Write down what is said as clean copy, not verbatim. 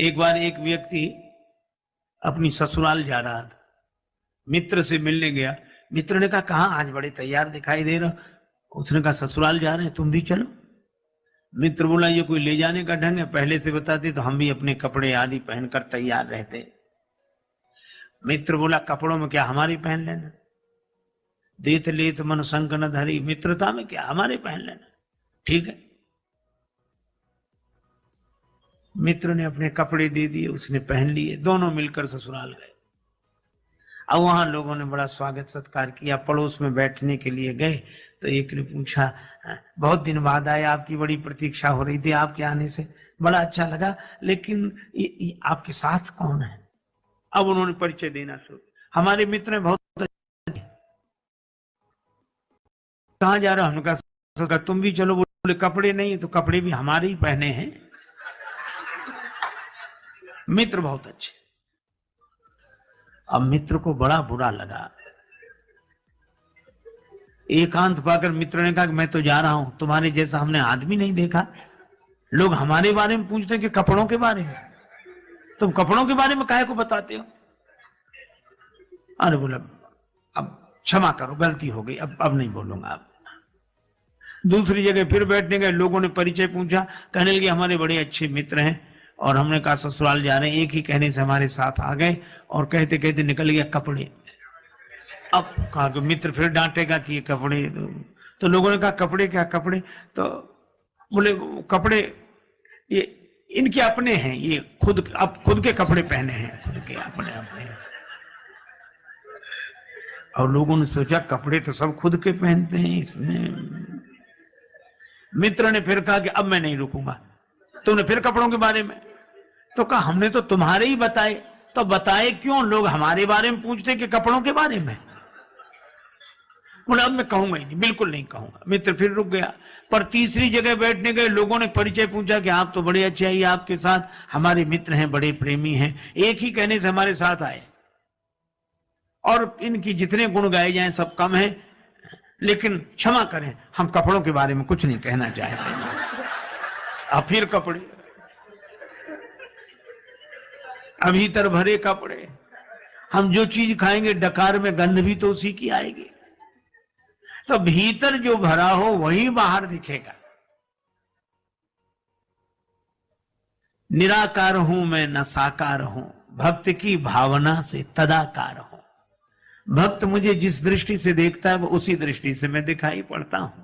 एक बार एक व्यक्ति अपनी ससुराल जा रहा था, मित्र से मिलने गया। मित्र ने कहा, कहाँ आज बड़े तैयार दिखाई दे रहा। उसने कहा, ससुराल जा रहे हैं, तुम भी चलो। मित्र बोला, ये कोई ले जाने का ढंग है, पहले से बताते तो हम भी अपने कपड़े आदि पहनकर तैयार रहते। मित्र बोला, कपड़ों में क्या हमारी पहन लेना, देत लेत मन संग न धरी, मित्रता में क्या हमारे पहन लेना, ठीक है। मित्र ने अपने कपड़े दे दिए, उसने पहन लिए, दोनों मिलकर ससुराल गए। अब वहां लोगों ने बड़ा स्वागत सत्कार किया। पड़ोस में बैठने के लिए गए तो एक ने पूछा, बहुत दिन बाद आए, आपकी बड़ी प्रतीक्षा हो रही थी, आपके आने से बड़ा अच्छा लगा, लेकिन ये आपके साथ कौन है। अब उन्होंने परिचय देना शुरू, हमारे मित्र हैं, बहुत कहाँ जा रहा, हमने कहा तुम भी चलो। बोले कपड़े नहीं है, तो कपड़े भी हमारे ही पहने हैं। मित्र बहुत अच्छे। अब मित्र को बड़ा बुरा लगा। एकांत पाकर मित्र ने कहा कि मैं तो जा रहा हूं, तुम्हारे जैसा हमने आदमी नहीं देखा। लोग हमारे बारे में पूछते हैं कि कपड़ों के बारे में, तुम कपड़ों के बारे में काहे को बताते हो। अरे बोला, अब क्षमा करो, गलती हो गई, अब नहीं बोलूंगा। अब दूसरी जगह फिर बैठने गए, लोगों ने परिचय पूछा, कहने लगे हमारे बड़े अच्छे मित्र हैं, और हमने कहा ससुराल जा रहे हैं। एक ही कहने से हमारे साथ आ गए, और कहते कहते निकल गया कपड़े। अब कहा कि मित्र फिर डांटेगा कि ये कपड़े, तो लोगों ने कहा कपड़े क्या कपड़े, तो बोले कपड़े ये इनके अपने हैं, ये खुद के कपड़े पहने हैं, खुद के अपने अपने। और लोगों ने सोचा कपड़े तो सब खुद के पहनते हैं इसमें। मित्र ने फिर कहा कि अब मैं नहीं रुकूंगा, तुमने फिर कपड़ों के बारे में, तो कहा हमने तो तुम्हारे ही बताए, तो बताए क्यों, लोग हमारे बारे में पूछते कि कपड़ों के बारे में। बोले अब मैं कहूंगा ही नहीं, बिल्कुल नहीं कहूंगा। मित्र फिर रुक गया। पर तीसरी जगह बैठने गए, लोगों ने परिचय पूछा कि आप तो बड़े अच्छे आइए, आपके साथ हमारे मित्र हैं, बड़े प्रेमी हैं, एक ही कहने से हमारे साथ आए, और इनकी जितने गुण गाए जाएं सब कम है, लेकिन क्षमा करें, हम कपड़ों के बारे में कुछ नहीं कहना चाहते। अब फिर कपड़े, अब भीतर भरे कपड़े। हम जो चीज खाएंगे डकार में गंध भी तो उसी की आएगी, तो भीतर जो भरा हो वही बाहर दिखेगा। निराकार हूं मैं न साकार हूं, भक्त की भावना से तदाकार हूं। भक्त मुझे जिस दृष्टि से देखता है वो उसी दृष्टि से मैं दिखाई पड़ता हूं।